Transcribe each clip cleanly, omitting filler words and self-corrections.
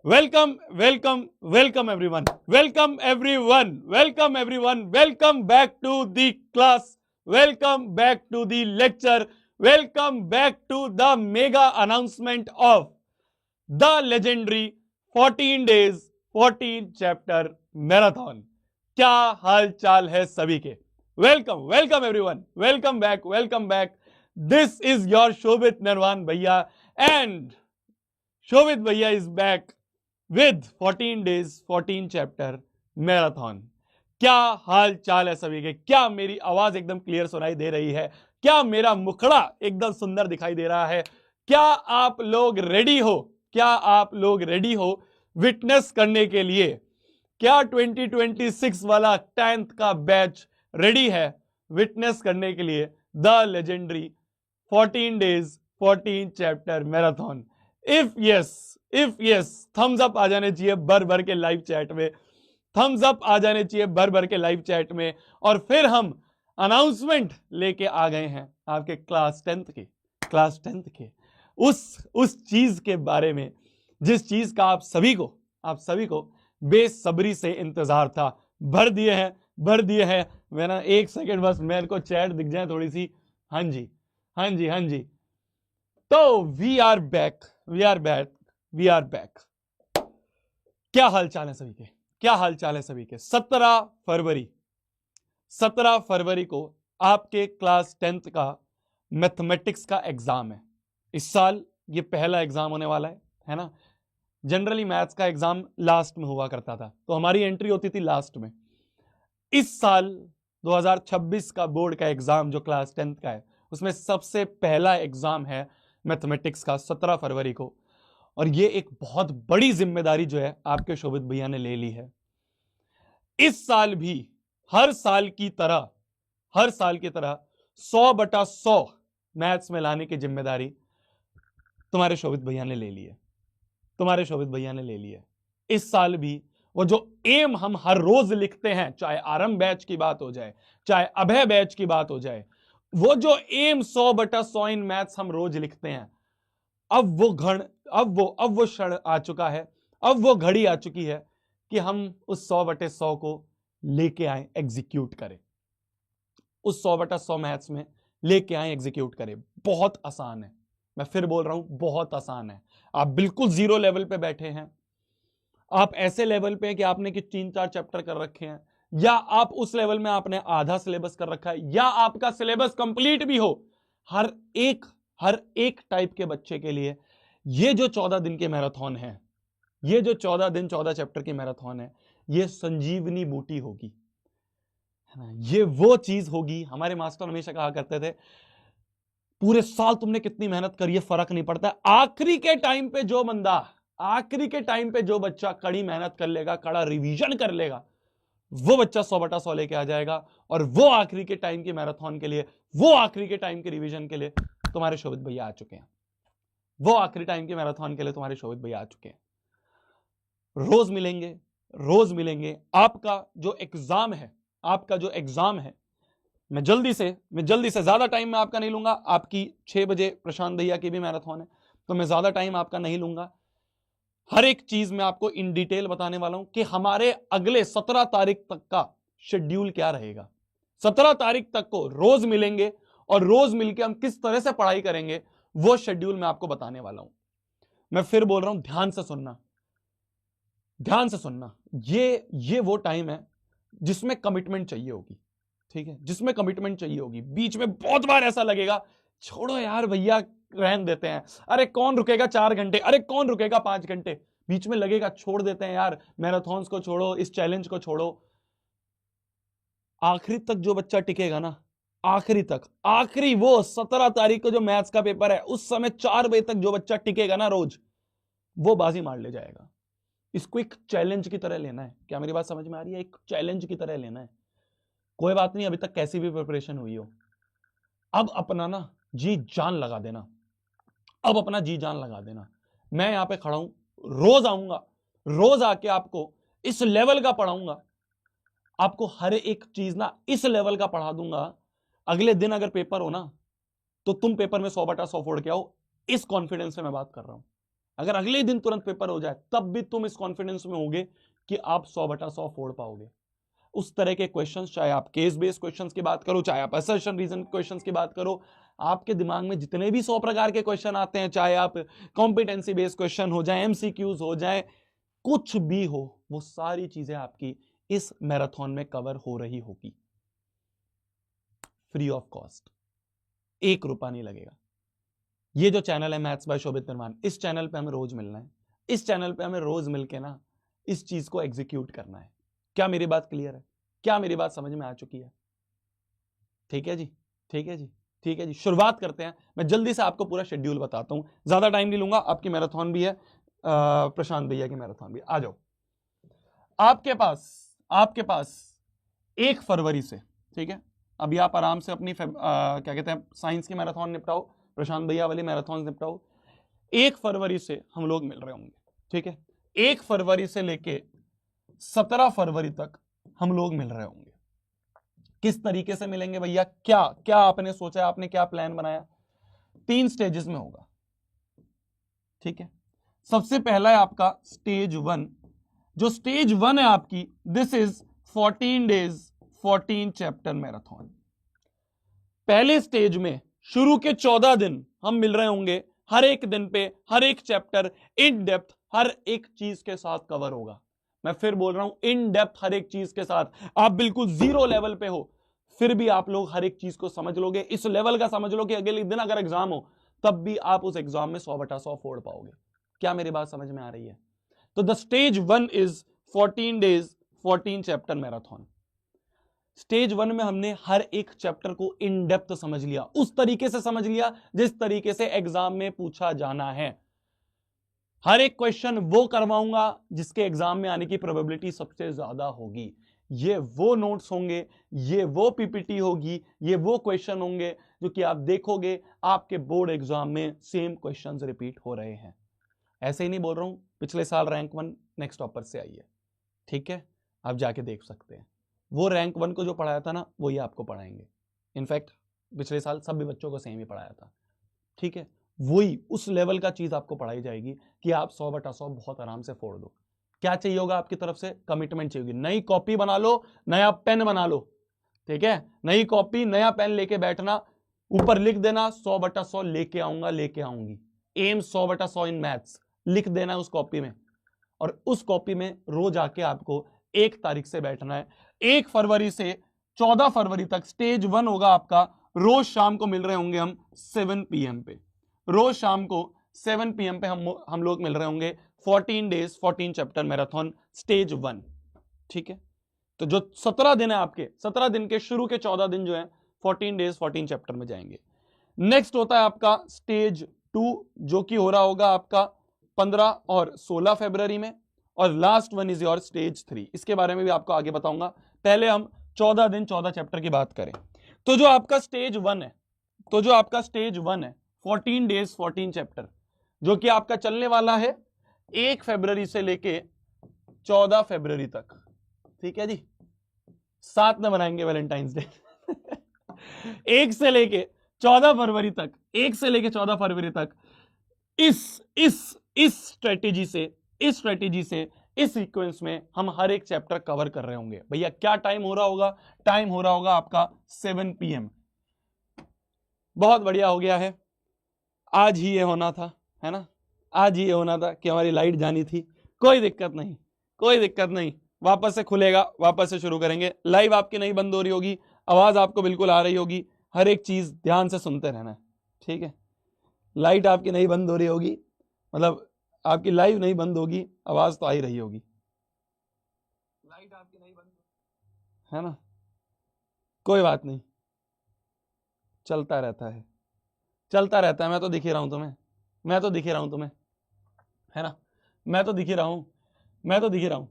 Welcome, welcome, welcome everyone. Welcome everyone. Welcome everyone. Welcome back to the class. Welcome back to the lecture. Welcome back to the mega announcement of the legendary 14 days 14 chapter marathon. क्या हाल चाल है सभी के? Welcome, welcome everyone. Welcome back, welcome back. This is your Shobit Nirvan Bhaiya and Shobit Bhaiya is back with 14 days 14 chapter marathon. क्या हाल चाल है सभी के? क्या मेरी आवाज एकदम क्लियर सुनाई दे रही है? क्या मेरा मुखड़ा एकदम सुंदर दिखाई दे रहा है? क्या आप लोग रेडी हो? क्या आप लोग रेडी हो विटनेस करने के लिए? क्या 2026 वाला 10th का बैच रेडी है विटनेस करने के लिए the legendary 14 days 14 chapter marathon? If yes thumbs up आ जाने चाहिए भर भर के लाइव चैट में। थम्स अप आ जाने चाहिए भर भर के लाइव चैट में। और फिर हम अनाउंसमेंट लेके आ गए हैं आपके क्लास 10th के उस चीज के बारे में जिस चीज का आप सभी को बेसब्री से इंतजार था। भर दिए हैं। मेरा एक सेकंड बस मेरे को चैट दिख जाए थोड़ी सी। हाँ जी। तो वी आर बैक। क्या हाल चाल है सभी के? 17 फरवरी को आपके क्लास 10th का मैथमेटिक्स का एग्जाम है। इस साल ये पहला एग्जाम होने वाला है ना। जनरली मैथ्स का एग्जाम लास्ट में हुआ करता था, तो हमारी एंट्री होती थी लास्ट में। इस साल 2026 का बोर्ड का एग्जाम जो क्लास 10th का है, उसमें सबसे पहला एग्जाम है मैथमेटिक्स का 17 फरवरी को। और ये एक बहुत बड़ी जिम्मेदारी जो है आपके शोभित भैया ने ले ली है। इस साल भी हर साल की तरह 100/100 मैथ्स में लाने की जिम्मेदारी तुम्हारे शोभित भैया ने ले ली है। इस साल भी वो जो एम हम हर रोज लिखते हैं, चाहे आरंभ बैच की बात हो जाए, चाहे अभय बैच की बात हो जाए, वो जो एम 100/100 इन मैथ्स हम रोज लिखते हैं, अब वो क्षण आ चुका है, अब वो घड़ी आ चुकी है कि हम उस 100/100 को लेके आए, एग्जीक्यूट करें। उस 100/100 मैथ्स में लेके आए, एग्जीक्यूट करें। बहुत आसान है, मैं फिर बोल रहा हूं, बहुत आसान है। आप बिल्कुल जीरो लेवल पे बैठे हैं, आप ऐसे लेवल पे हैं कि आपने कि 3-4 चैप्टर कर रखे हैं, या आप उस लेवल में आपने आधा सिलेबस कर रखा है, या आपका सिलेबस कंप्लीट भी हो। हर एक टाइप के बच्चे के लिए ये जो 14 दिन के मैराथन है, ये जो 14 दिन 14 चैप्टर की मैराथन है, ये संजीवनी बूटी होगी, है ना। ये वो चीज होगी, हमारे मास्टर हमेशा कहा करते थे, पूरे साल तुमने कितनी मेहनत करी है फर्क नहीं पड़ता, आखिरी के टाइम पे जो बच्चा कड़ी मेहनत कर लेगा, कड़ा रिवीजन कर लेगा, वो बच्चा 100/100 लेके आ जाएगा। और वो आखिरी के टाइम की मैराथन के लिए, वो आखिरी के टाइम के रिवीजन के लिए तुम्हारे शोभित भैया आ चुके हैं। वो आखिरी टाइम के मैराथन के लिए तुम्हारे शोभित भैया आ चुके हैं। रोज मिलेंगे। आपका जो एग्जाम है, मैं जल्दी से ज्यादा टाइम में आपका नहीं लूंगा। आपकी 6 बजे प्रशांत भैया की भी मैराथन है, तो मैं ज्यादा टाइम आपका नहीं लूंगा। हर एक चीज मैं आपको इन डिटेल बताने वाला हूं कि हमारे अगले 17 तारीख तक का शेड्यूल क्या रहेगा। 17 तारीख तक को रोज मिलेंगे, और रोज मिलकर हम किस तरह से पढ़ाई करेंगे, वो शेड्यूल मैं आपको बताने वाला हूं। मैं फिर बोल रहा हूं, ध्यान से सुनना। ये वो टाइम है जिसमें कमिटमेंट चाहिए होगी, ठीक है, जिसमें कमिटमेंट चाहिए होगी। बीच में बहुत बार ऐसा लगेगा, छोड़ो यार भैया, रहन देते हैं, अरे कौन रुकेगा 4 घंटे, अरे कौन रुकेगा 5 घंटे, बीच में लगेगा छोड़ देते हैं यार, मैराथन्स को छोड़ो, इस चैलेंज को छोड़ो। आखिरी तक जो बच्चा टिकेगा ना, आखिरी वो 17 तारीख को जो मैथ्स का पेपर है, उस समय 4 बजे तक जो बच्चा टिकेगा ना रोज, वो बाजी मार ले जाएगा। इसको एक चैलेंज की तरह लेना है। क्या मेरी बात समझ में आ रही है? एक चैलेंज की तरह लेना है। कोई बात नहीं, अभी तक कैसी भी प्रिपरेशन हुई हो, अब अपना ना जी जान लगा देना, मैं यहां पे खड़ा हूं, रोज आऊंगा, रोज आके आपको इस लेवल का पढ़ाऊंगा, आपको हर एक चीज ना इस लेवल का पढ़ा दूंगा। अगले दिन अगर पेपर हो ना, तो तुम पेपर में 100/100 फोड़ के आओ, इस कॉन्फिडेंस से मैं बात कर रहा हूं। अगर अगले दिन तुरंत पेपर हो जाए तब भी तुम इस कॉन्फिडेंस में होगे कि आप 100/100 फोड़ पाओगे। उस तरह के क्वेश्चंस, चाहे आप केस बेस्ड क्वेश्चंस की बात करो, चाहे आप असर्शन रीजन क्वेश्चंस की बात करो, आपके दिमाग में जितने भी 100 प्रकार के क्वेश्चन आते हैं, चाहे आप कॉम्पिटेंसी बेस्ड क्वेश्चन हो जाए, एमसीक्यूज हो जाए, कुछ भी हो, वो सारी चीजें आपकी इस मैराथन में कवर हो रही होगी, फ्री ऑफ कॉस्ट, 1 रुपया नहीं लगेगा। ये जो चैनल है मैथ्स बाय शोभित निर्माण, इस चैनल पे हमें रोज मिलना है, इस चैनल पे हमें रोज मिलके ना इस चीज को एग्जीक्यूट करना है। क्या मेरी बात क्लियर है? क्या मेरी बात समझ में आ चुकी है? ठीक है जी, ठीक है जी, ठीक है जी, शुरुआत करते हैं। मैं जल्दी से आपको पूरा शेड्यूल बताता हूं, ज्यादा टाइम नहीं लूंगा, आपकी मैराथन भी है, प्रशांत भैया की मैराथन भी। आ जाओ, आपके पास 1 फरवरी से, ठीक है, अभी आप आराम से अपनी क्या कहते हैं साइंस की मैराथन निपटाओ, प्रशांत भैया वाली मैराथन निपटाओ। 1 फरवरी से हम लोग मिल रहे होंगे, ठीक है, 1 फरवरी से लेके 17 फरवरी तक हम लोग मिल रहे होंगे। किस तरीके से मिलेंगे भैया? क्या क्या आपने सोचा, आपने क्या प्लान बनाया? 3 स्टेजेस में होगा, ठीक है। सबसे पहला है आपका स्टेज 1। जो स्टेज 1 है आपकी, this is 14 days 14 chapter marathon. पहले स्टेज में शुरू के 14 दिन हम मिल रहे होंगे, हर एक दिन पे हर एक चैप्टर इन डेप्थ हर एक चीज के साथ कवर होगा। मैं फिर बोल रहा हूं, इन डेप्थ हर एक चीज के साथ। आप बिल्कुल 0 लेवल पे हो, फिर भी आप लोग हर एक चीज को समझ लोगे। इस लेवल का समझ लो कि अगले दिन अगर एग्जाम हो तब भी आप उस एग्जाम में 100/100 फोड़ पाओगे। क्या मेरी बात समझ में आ रही है? तो the stage 1 is 14 days 14 chapter marathon. Stage 1 में हमने हर एक चैप्टर को इन डेप्थ समझ लिया, उस तरीके से समझ लिया जिस तरीके से एग्जाम में पूछा जाना है। हर एक क्वेश्चन वो करवाऊंगा जिसके एग्जाम में आने की प्रोबेबिलिटी सबसे ज्यादा होगी। ये वो नोट्स होंगे, ये वो पीपीटी होगी, ये वो क्वेश्चन होंगे जो कि आप देखोगे आपके बोर्ड एग्जाम में सेम क्वेश्चंस रिपीट हो रहे हैं। ऐसे ही नहीं बोल रहा हूं, पिछले साल रैंक 1 नेक्स्ट टॉपर से आई है, ठीक है, आप जाके देख सकते हैं। वो रैंक 1 को जो पढ़ाया था ना, वो ये आपको पढ़ाएंगे। इनफैक्ट पिछले साल सभी बच्चों को सेम ही पढ़ाया था, ठीक है। वही उस लेवल का चीज आपको पढ़ाई जाएगी कि आप 100/100 बहुत आराम से फोड़ दो। क्या चाहिए होगा आपकी तरफ से? कमिटमेंट चाहिए होगी। नई कॉपी बना लो, नया पेन बना लो, ठीक है, नई कॉपी नया पेन लेके बैठना, ऊपर लिख देना 100/100 लेके आऊंगा, लेके आऊंगी। एम 100/100 इन मैथ्स लिख देना उस कॉपी में, और उस कॉपी में रोज आके आपको 1 तारीख से बैठना है। 1 फरवरी से 14 फरवरी तक स्टेज 1 होगा आपका। रोज शाम को मिल रहे होंगे हम 7 PM पे, रोज शाम को 7 PM पे हम लोग मिल रहे होंगे। 14 डेज 14 चैप्टर मैराथन स्टेज 1, ठीक है। तो जो 17 दिन है आपके, 17 दिन के शुरू के 14 दिन जो है 14 डेज 14 चैप्टर में जाएंगे। नेक्स्ट होता है आपका स्टेज 2, जो कि हो रहा होगा आपका 15 और 16 फरवरी में, और last one is your stage 3। इसके बारे में भी आपको आगे बताऊंगा। पहले हम 14 दिन 14 चैप्टर की बात करें। तो जो आपका स्टेज 1 है, 14 डेज 14 चैप्टर, जो कि आपका चलने वाला है 1 फरवरी से लेके 14 फरवरी तक, ठीक है जी। साथ में बनाएंगे वैलेंटाइंस डे 1 से लेके 14 फरवरी तक, 1 से लेके 14 फरवरी तक इस स्ट्रेटेजी से इस सीक्वेंस में हम हर एक चैप्टर कवर कर रहे होंगे। भैया क्या टाइम हो रहा होगा? टाइम हो रहा होगा आपका 7 PM। बहुत बढ़िया हो गया है, आज ही ये होना था, है ना, आज ही ये होना था कि हमारी लाइट जानी थी। कोई दिक्कत नहीं, कोई दिक्कत नहीं, वापस से खुलेगा, वापस से शुरू करेंगे। लाइव आपकी नहीं बंद हो रही होगी, आवाज आपको बिल्कुल आ रही होगी। हर एक चीज ध्यान से सुनते रहना है, ठीक है। लाइट आपकी नहीं बंद हो रही होगी, मतलब आपकी लाइव नहीं बंद होगी, आवाज तो आ ही रही होगी। लाइट आपकी नहीं बंद, है ना, कोई बात नहीं, चलता रहता है, चलता रहता है। मैं तो दिख ही रहा हूं तुम्हें, मैं तो दिख ही रहा हूं तुम्हें, है ना, मैं तो दिख ही रहा हूं, मैं तो दिख ही रहा हूं।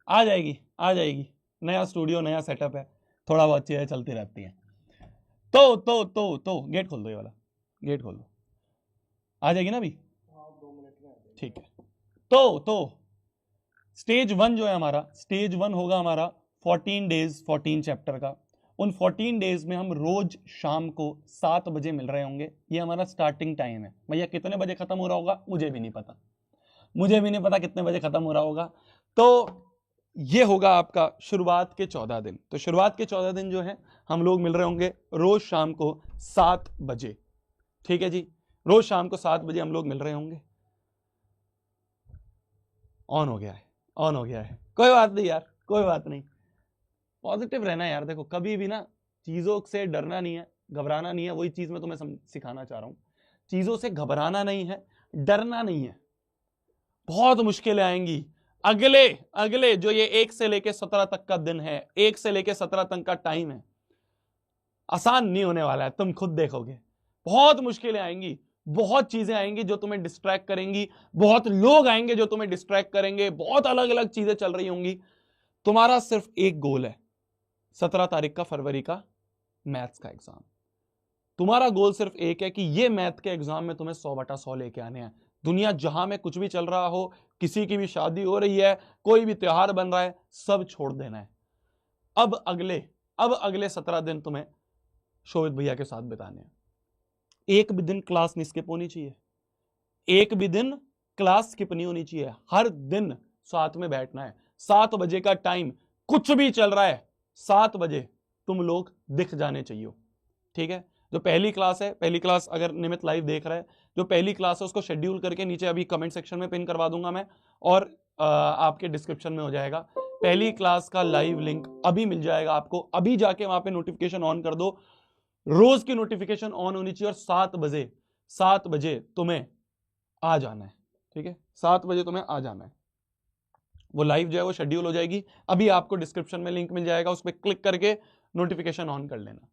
आ जाएगी, आ जाएगी, नया स्टूडियो नया सेटअप है, थोड़ा बहुत चीजें चलती रहती हैं। तो गेट खोल दो, ये वाला गेट खोल दो, आ जाएगी ना अभी, 2 मिनट में, ठीक है। तो स्टेज 1 जो है हमारा, स्टेज 1 होगा हमारा 14 डेज 14 चैप्टर का, उन 14 डेज में हम रोज शाम को 7 बजे मिल रहे होंगे। ये हमारा स्टार्टिंग टाइम है। भैया कितने बजे खत्म हो रहा होगा मुझे भी नहीं पता, मुझे भी नहीं पता कितने बजे खत्म हो रहा होगा। तो ये होगा आपका शुरुआत के 14 दिन। तो शुरुआत के 14 दिन जो है हम लोग मिल रहे होंगे रोज शाम को 7 बजे। ठीक है जी, रोज शाम को 7 बजे हम लोग मिल रहे होंगे। ऑन हो गया है, ऑन हो गया है, कोई बात नहीं यार, कोई बात नहीं, पॉजिटिव रहना यार। देखो कभी भी ना चीजों से डरना नहीं है, घबराना नहीं है। वही चीज मैं तुम्हें सिखाना चाह रहा हूं, चीजों से घबराना नहीं है, डरना नहीं है। बहुत मुश्किलें आएंगी अगले अगले जो ये 1 से लेके 17 तक का दिन है, 1 से लेके 17 तक का टाइम है, आसान नहीं होने वाला है, तुम खुद देखोगे। बहुत मुश्किलें आएंगी, बहुत चीजें आएंगी जो तुम्हें डिस्ट्रैक्ट करेंगी, बहुत लोग आएंगे जो तुम्हें डिस्ट्रैक्ट करेंगे, बहुत अलग अलग चीजें चल रही होंगी। तुम्हारा सिर्फ एक गोल है, 17 तारीख का फरवरी का मैथ्स का एग्जाम। तुम्हारा गोल सिर्फ एक है कि ये मैथ के एग्जाम में तुम्हें 100/100 लेके आने हैं। दुनिया जहां में कुछ भी चल रहा हो, किसी की भी शादी हो रही है, कोई भी त्योहार बन रहा है, सब छोड़ देना है। अब अगले 17 दिन तुम्हें शोभित भैया के साथ बिताने हैं। एक भी दिन क्लास नहीं स्किप होनी चाहिए, एक भी दिन क्लास स्किप नहीं होनी चाहिए। हर दिन साथ में बैठना है। 7 बजे का टाइम, कुछ भी चल रहा है 7 बजे तुम लोग दिख जाने चाहिए। ठीक है, जो पहली क्लास है, पहली क्लास अगर निमित लाइव देख रहा है, जो पहली क्लास है उसको शेड्यूल करके नीचे अभी कमेंट सेक्शन में पिन करवा दूंगा मैं, और आपके डिस्क्रिप्शन में हो जाएगा। पहली क्लास का लाइव लिंक अभी मिल जाएगा आपको, अभी जाके वहां पे नोटिफिकेशन ऑन कर दो। रोज की नोटिफिकेशन ऑन होनी चाहिए और 7 बजे तुम्हें आ जाना है। ठीक है, 7 बजे तुम्हें आ जाना है। वो लाइव जो है वो शेड्यूल हो जाएगी, अभी आपको डिस्क्रिप्शन में लिंक मिल जाएगा, उस पर क्लिक करके नोटिफिकेशन ऑन कर लेना।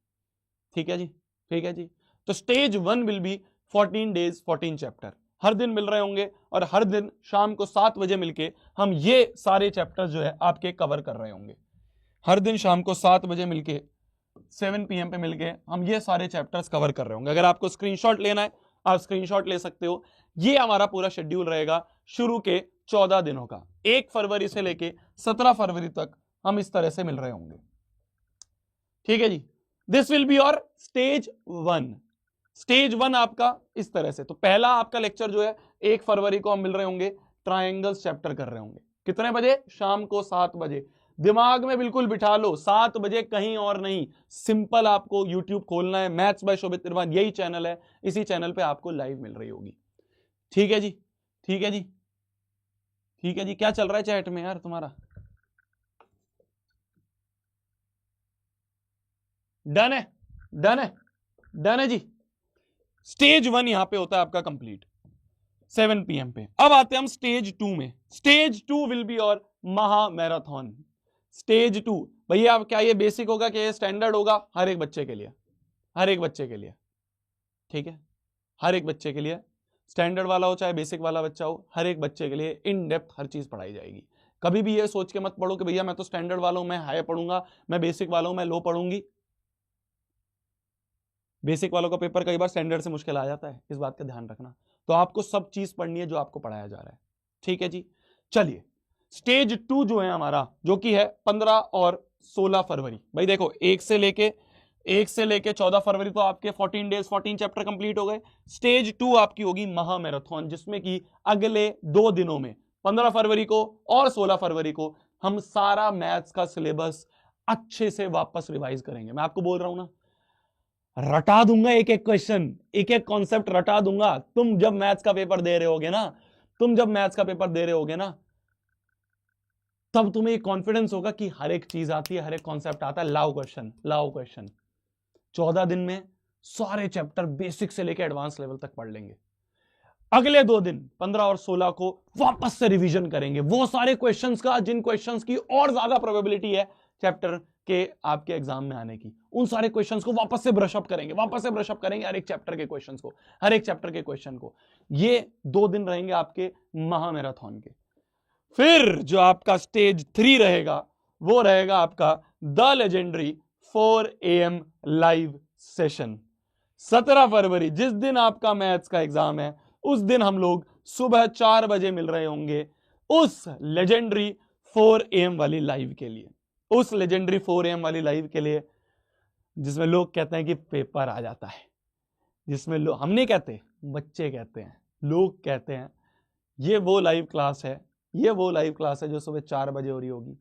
ठीक है जी, ठीक है जी। तो stage 1 will be 14 days 14 chapter. हर दिन मिल रहे होंगे और हर दिन शाम को 7 बजे मिलके हम ये सारे चैप्टर जो है आपके कवर कर रहे होंगे। हर दिन शाम को 7 बजे मिलके 7 PM पे मिलके हम ये सारे चैप्टर्स कवर कर रहे होंगे। अगर आपको स्क्रीनशॉट लेना है आप स्क्रीनशॉट ले सकते हो। ये हमारा पूरा शेड्यूल रहेगा शुरू के 14 दिनों का। 1 फरवरी से लेके 17 फरवरी तक हम इस तरह से मिल रहे होंगे। ठीक है जी, this will be your stage 1। Stage 1 आपका इस तरह से। तो पहला आपका लेक्चर जो है 1 फरवरी को हम मिल रहे होंगे, ट्रायंगल्स चैप्टर कर रहे होंगे। कितने बजे? शाम को 7 बजे। दिमाग में बिल्कुल बिठा लो, 7 बजे, कहीं और नहीं। सिंपल आपको YouTube खोलना है, मैथ्स बाय शोभित निर्वाण, यही चैनल है, इसी चैनल पे आपको लाइव मिल रही होगी। ठीक है जी, ठीक है जी, ठीक है जी। क्या चल रहा है चैट में यार तुम्हारा? डन है, डन है, डन है जी। स्टेज 1 यहां पे होता है आपका कंप्लीट 7 PM पे। अब आते हैं हम स्टेज 2 में। स्टेज 2 विल बी और महा मैराथन। स्टेज 2 भैया, अब क्या ये बेसिक होगा कि ये स्टैंडर्ड होगा? हर एक बच्चे के लिए, हर एक बच्चे के लिए। ठीक है, हर एक बच्चे के लिए, स्टैंडर्ड वाला हो चाहे बेसिक वाला बच्चा हो, हर एक बच्चे के लिए इन डेप्थ हर चीज पढ़ाई जाएगी। कभी भी ये सोच के मत पढ़ो कि भैया मैं तो स्टैंडर्ड वाला हूं, मैं हाई पढ़ूंगा, मैं बेसिक वाला हूं, मैं लो पढ़ूंगी। बेसिक वालों का पेपर कई बार स्टैंडर्ड से मुश्किल आ जाता है, इस बात का ध्यान रखना। तो आपको सब चीज पढ़नी है जो आपको पढ़ाया जा रहा है। ठीक है जी, चलिए स्टेज 2 जो है हमारा, जो कि है 15 और 16 फरवरी। भाई देखो, 1 से लेके 14 फरवरी तो आपके 14 डेज 14 चैप्टर कंप्लीट हो गए। स्टेज 2 आपकी होगी महा मैराथन, जिसमें कि अगले 2 दिनों में 15 फरवरी को और 16 फरवरी को हम सारा मैथ्स का सिलेबस अच्छे से वापस रिवाइज करेंगे। मैं आपको बोल रहा हूं ना, रटा दूंगा, एक एक क्वेश्चन, एक एक कॉन्सेप्ट रटा दूंगा। तुम जब मैथ्स का पेपर दे रहे होगे ना, तुम जब मैथ्स का पेपर दे रहे होगे ना, तब तुम्हें कॉन्फिडेंस होगा कि हर एक चीज आती है, हर एक कॉन्सेप्ट आता है। लाओ क्वेश्चन, लाओ क्वेश्चन। 14 दिन में सारे चैप्टर बेसिक से लेकर एडवांस लेवल तक पढ़ लेंगे। अगले 2 दिन 15 और 16 को वापस से रिवीजन करेंगे वो सारे क्वेश्चंस का, जिन क्वेश्चंस की और ज्यादा प्रोबेबिलिटी है चैप्टर के आपके एग्जाम में आने की। उन सारे क्वेश्चंस को वापस से ब्रशअप करेंगे, वापस से ब्रशअप करेंगे हर एक चैप्टर के क्वेश्चंस को, हर एक चैप्टर के क्वेश्चन को। ये 2 दिन रहेंगे आपके महा मैराथन के। फिर जो आपका स्टेज 3 रहेगा वो रहेगा आपका the legendary 4 AM live session. 17 फरवरी, जिस दिन आपका मैथ्स का एग्जाम है, उस दिन हम लोग सुबह 4 बजे मिल रहे होंगे उस लेजेंडरी 4 AM वाली लाइव के लिए। उस लेजेंडरी 4 AM वाली लाइव के लिए जिसमें लोग कहते हैं कि पेपर आ जाता है, जिसमें लोग, हम नहीं कहते, बच्चे कहते हैं, लोग कहते हैं, ये वो लाइव क्लास है, ये वो लाइव क्लास है जो सुबह 4 बजे हो रही होगी।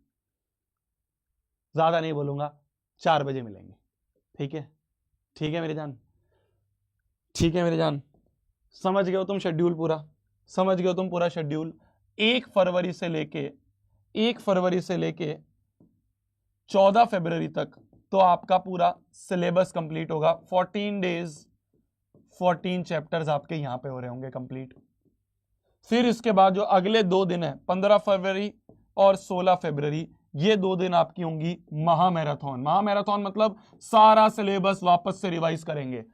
ज्यादा नहीं बोलूंगा, 4 बजे मिलेंगे। ठीक है, ठीक है मेरी जान, ठीक है मेरी जान, समझ गए हो तुम शेड्यूल पूरा, समझ गए हो तुम पूरा शेड्यूल। 1 फरवरी से लेके 14 फरवरी तक तो आपका पूरा सिलेबस कंप्लीट होगा। 14 डेज 14 चैप्टर्स आपके यहां पे हो रहे होंगे कंप्लीट। फिर इसके बाद जो अगले 2 दिन है, 15 फरवरी और 16 फरवरी, ये 2 दिन आपकी होंगी महामैराथन। महामैराथन मतलब सारा सिलेबस वापस से रिवाइज करेंगे।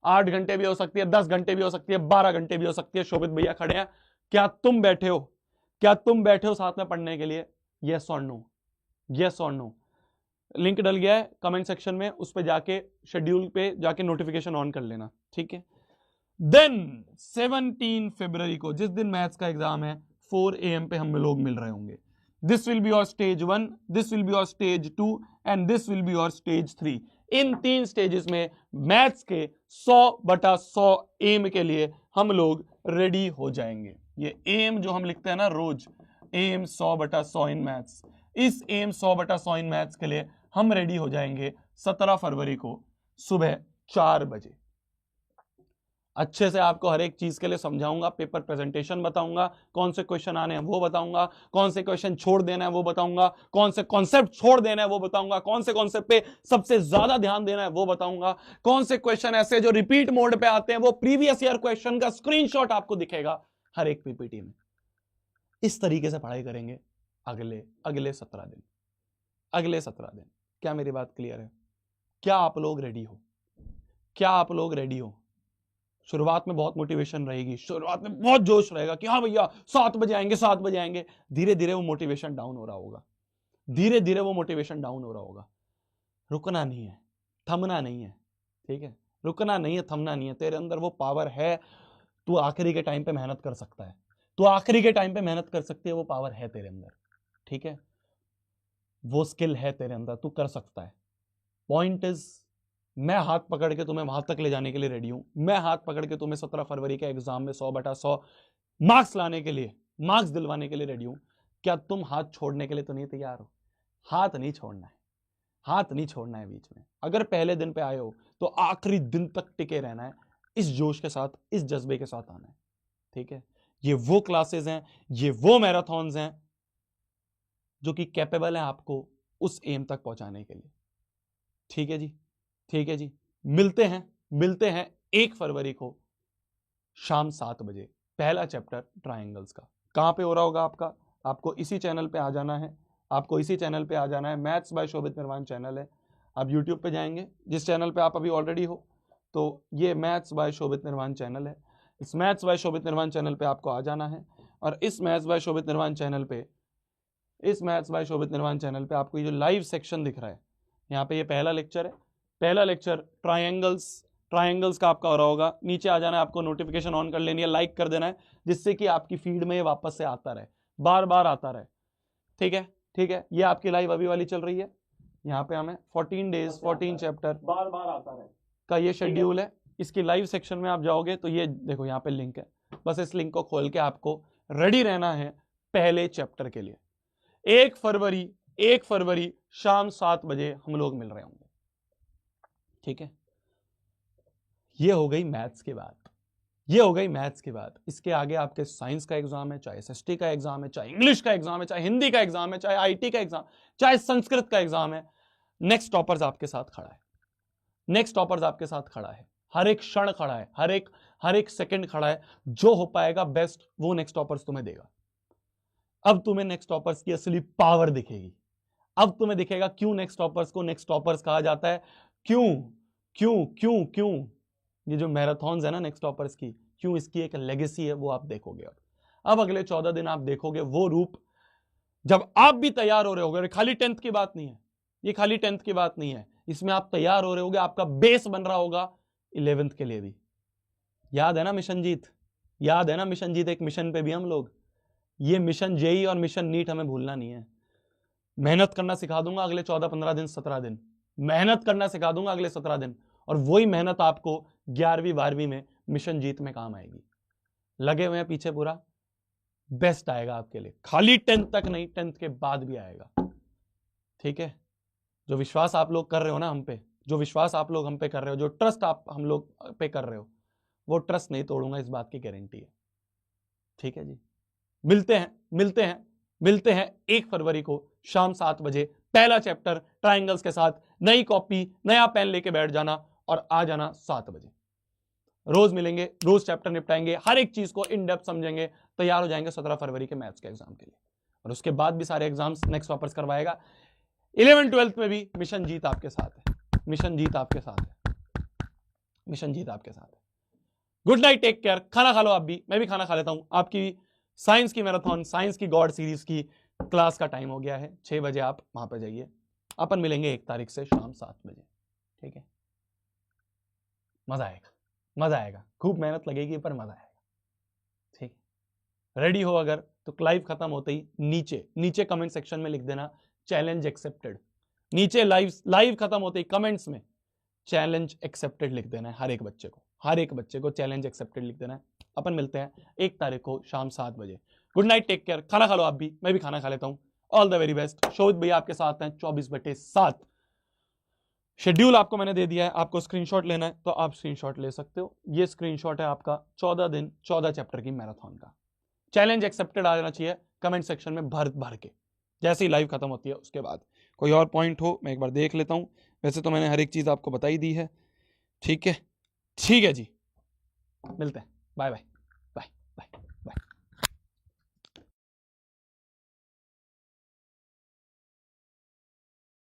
8 घंटे भी हो सकती है, 10 घंटे भी हो सकती है, 12 घंटे भी हो सकती है। शोभित भैया खड़े हैं, क्या तुम बैठे हो, क्या तुम बैठे हो साथ में पढ़ने के लिए? यस और नो, यस और नो। लिंक डल गया है कमेंट सेक्शन में, उस पे जाके शेड्यूल पे जाके नोटिफिकेशन ऑन कर लेना। ठीक है, देन 17 फरवरी को जिस दिन मैथ्स का एग्जाम है, 4 AM पे हम लोग मिल रहे होंगे। This will be your stage 1, this will be your stage 2 and this will be your stage 3। In 3 stages में मैथ्स के 100/100 एम के लिए हम लोग रेडी हो जाएंगे। ये एम जो हम लिखते हैं ना रोज, एम 100/100 इन मैथ्स, इस एम 100/100 इन मैथ्स के लिए हम रेडी हो जाएंगे 17 फरवरी को सुबह 4 बजे। अच्छे से आपको हर एक चीज के लिए समझाऊंगा, पेपर प्रेजेंटेशन बताऊंगा, कौन से क्वेश्चन आने हैं वो बताऊंगा, कौन से क्वेश्चन छोड़ देना है वो बताऊंगा, कौन से कॉन्सेप्ट छोड़ देना है वो बताऊंगा, कौन से कॉन्सेप्ट पे सबसे ज्यादा ध्यान देना है वो बताऊंगा, कौन से क्वेश्चन ऐसे जो रिपीट मोड पे आते हैं वो प्रीवियस ईयर क्वेश्चन का स्क्रीनशॉट आपको दिखेगा हर एक पीपीटी में। इस तरीके से पढ़ाई करेंगे अगले 17 दिन, अगले 17 दिन। क्या मेरी बात क्लियर है? क्या आप लोग रेडी हो? क्या आप लोग रेडी हो? शुरुआत में बहुत मोटिवेशन रहेगी, शुरुआत में बहुत जोश रहेगा कि हाँ भैया 7 बजे आएंगे, 7 बजे आएंगे। धीरे धीरे वो मोटिवेशन डाउन हो रहा होगा, धीरे धीरे वो मोटिवेशन डाउन हो रहा होगा। रुकना नहीं है, थमना नहीं है। ठीक है, रुकना नहीं है, थमना नहीं है। तेरे अंदर वो पावर है, तू आखिरी के टाइम पे मेहनत कर सकता है, तू आखिरी के टाइम पे मेहनत कर सकती है। वो पावर है तेरे अंदर, ठीक है, वो स्किल है तेरे अंदर, तू कर सकता है। पॉइंट इज, मैं हाथ पकड़ के तुम्हें वहां तक ले जाने के लिए रेडी हूं। मैं हाथ पकड़ के तुम्हें 17 फरवरी के एग्जाम में 100/100 मार्क्स लाने के लिए, मार्क्स दिलवाने के लिए रेडी हूं। क्या तुम हाथ छोड़ने के लिए तो नहीं तैयार हो? हाथ नहीं छोड़ना है, हाथ नहीं छोड़ना है बीच में। अगर पहले दिन पे आए हो तो आखिरी दिन तक टिके रहना है, इस जोश के साथ, इस जज्बे के साथ आना है। ठीक है, ये वो क्लासेस हैं, ये वो मैराथन्स हैं जो कि कैपेबल है आपको उस एम तक पहुंचाने के लिए। ठीक है जी, ठीक है जी, मिलते हैं 1 फरवरी को शाम 7 बजे, पहला चैप्टर ट्रायंगल्स का। कहां पे हो रहा होगा आपका? आपको इसी चैनल पे आ जाना है, आपको इसी चैनल पे आ जाना है। मैथ्स बाय शोभित निर्वाण चैनल है, आप यूट्यूब पे जाएंगे, जिस चैनल पे आप अभी ऑलरेडी हो, तो ये मैथ्स बाय शोभित निर्वाण चैनल है। इस मैथ्स बाय शोभित निर्वाण चैनल पे आपको आ जाना है, और इस मैथ्स बाय शोभित निर्वाण चैनल पे, इस मैथ्स बाय शोभित निर्वाण चैनल पे आपको ये जो लाइव सेक्शन दिख रहा है, यहाँ पे ये पहला लेक्चर है, पहला लेक्चर ट्रायंगल्स का आपका हो रहा होगा। नीचे आ जाना है, आपको नोटिफिकेशन ऑन कर लेनी है, लाइक कर देना है, जिससे कि आपकी फीड में ये वापस से आता रहे, बार बार आता रहे। ठीक है, ठीक है, ये आपकी लाइव अभी वाली चल रही है। यहाँ पे हमें 14 डेज 14 चैप्टर बार बार आता रहे का ये शेड्यूल है। इसकी लाइव सेक्शन में आप जाओगे तो ये देखो यहाँ पे लिंक है, बस इस लिंक को खोल के आपको रेडी रहना है पहले चैप्टर के लिए। 1 फरवरी शाम 7 बजे हम लोग मिल रहे होंगे। ठीक है, ये हो गई मैथ्स की बात, ये हो गई मैथ्स की बात। इसके आगे आपके साइंस का एग्जाम है, चाहे एसएसटी का एग्जाम है, चाहे इंग्लिश का एग्जाम है, चाहे हिंदी का एग्जाम है, चाहे आईटी का एग्जाम, चाहे संस्कृत का एग्जाम है। नेक्स्ट टॉपर्स आपके साथ खड़ा है, नेक्स्ट टॉपर्स आपके साथ खड़ा है, हर एक क्षण खड़ा है, हर एक सेकंड खड़ा है। जो हो पाएगा बेस्ट वो नेक्स्ट टॉपर्स तुम्हें देगा। अब तुम्हें नेक्स्ट टॉपर्स की असली पावर दिखेगी, अब तुम्हें दिखेगा क्यों नेक्स्ट टॉपर्स को नेक्स्ट टॉपर्स कहा जाता है। क्यों क्यों क्यों क्यों ये जो मैराथन्स है ना नेक्स्ट टॉपर्स की, क्यों इसकी एक लेगेसी है, वो आप देखोगे। अब अगले 14 दिन आप देखोगे वो रूप, जब आप भी तैयार हो रहे होगे। खाली 10th की बात नहीं है, ये खाली 10th की बात नहीं है, इसमें आप तैयार हो रहे होगे, आपका बेस बन रहा होगा 11th के लिए भी। याद है ना मिशन जीत, याद है ना मिशन जीत, एक मिशन पे भी हम लोग, ये मिशन जेई और मिशन नीट हमें भूलना नहीं है। मेहनत करना सिखा दूंगा अगले 14, 15 दिन, 17 दिन। मेहनत करना सिखा दूंगा अगले 17 दिन, और वही मेहनत आपको 11वीं 12वीं में मिशन जीत में काम आएगी। लगे हुए हैं पीछे, पूरा बेस्ट आएगा आपके लिए, खाली 10th तक नहीं, 10th के बाद भी आएगा। ठीक है, जो विश्वास आप लोग कर रहे हो ना हम पे, जो विश्वास आप लोग हम पे कर रहे हो, जो ट्रस्ट आप हम लोग पे कर रहे हो, वो ट्रस्ट नहीं तोड़ूंगा, इस बात की गारंटी है। ठीक है जी, मिलते हैं 1 फरवरी को शाम 7 बजे, पहला चैप्टर ट्राइंगल्स के साथ। नई कॉपी, नया पेन लेके बैठ जाना और आ जाना 7 बजे। रोज मिलेंगे, रोज चैप्टर निपटाएंगे, हर एक चीज को इन डेप्थ समझेंगे, तैयार हो जाएंगे 17 फरवरी के मैथ्स के एग्जाम के लिए। और उसके बाद भी सारे एग्जाम्स नेक्स्ट वापस करवाएगा। 11th 12th में भी मिशन जीत आपके साथ है, मिशन जीत आपके साथ है, मिशन जीत आपके साथ है। गुड नाइट, टेक केयर, खाना खा लो आप भी, मैं भी खाना खा लेता हूं। आपकी साइंस की मैराथन, साइंस की गॉड सीरीज की क्लास का टाइम हो गया है, 6 बजे आप वहां पर जाइए। अपन मिलेंगे 1 तारीख से शाम 7 बजे। ठीक है, मजा आएगा, मजा आएगा, खूब मेहनत लगेगी पर मजा आएगा। ठीक, रेडी हो अगर तो लाइव खत्म होते ही नीचे कमेंट सेक्शन में लिख देना चैलेंज एक्सेप्टेड। नीचे लाइव खत्म होते ही कमेंट्स में चैलेंज एक्सेप्टेड लिख देना है। हर एक बच्चे को चैलेंज एक्सेप्टेड लिख देना है। अपन मिलते हैं 1 तारीख को शाम 7 बजे। गुड नाइट, टेक केयर, खाना खा लो आप भी, मैं भी खाना खा लेता हूं। All the very best. Shobhit भैया आपके साथ हैं 24/7। शेड्यूल आपको मैंने दे दिया है, आपको स्क्रीनशॉट लेना है तो आप स्क्रीनशॉट ले सकते हो। ये स्क्रीनशॉट है आपका 14 दिन 14 चैप्टर की मैराथन का। चैलेंज एक्सेप्टेड आ जाना चाहिए कमेंट सेक्शन में भर के, जैसे ही लाइव खत्म होती है उसके बाद। कोई और पॉइंट हो मैं एक बार देख लेता हूं, वैसे तो मैंने हर एक चीज आपको बताई दी है। ठीक है जी, मिलते हैं, बाय बाय बाय बाय।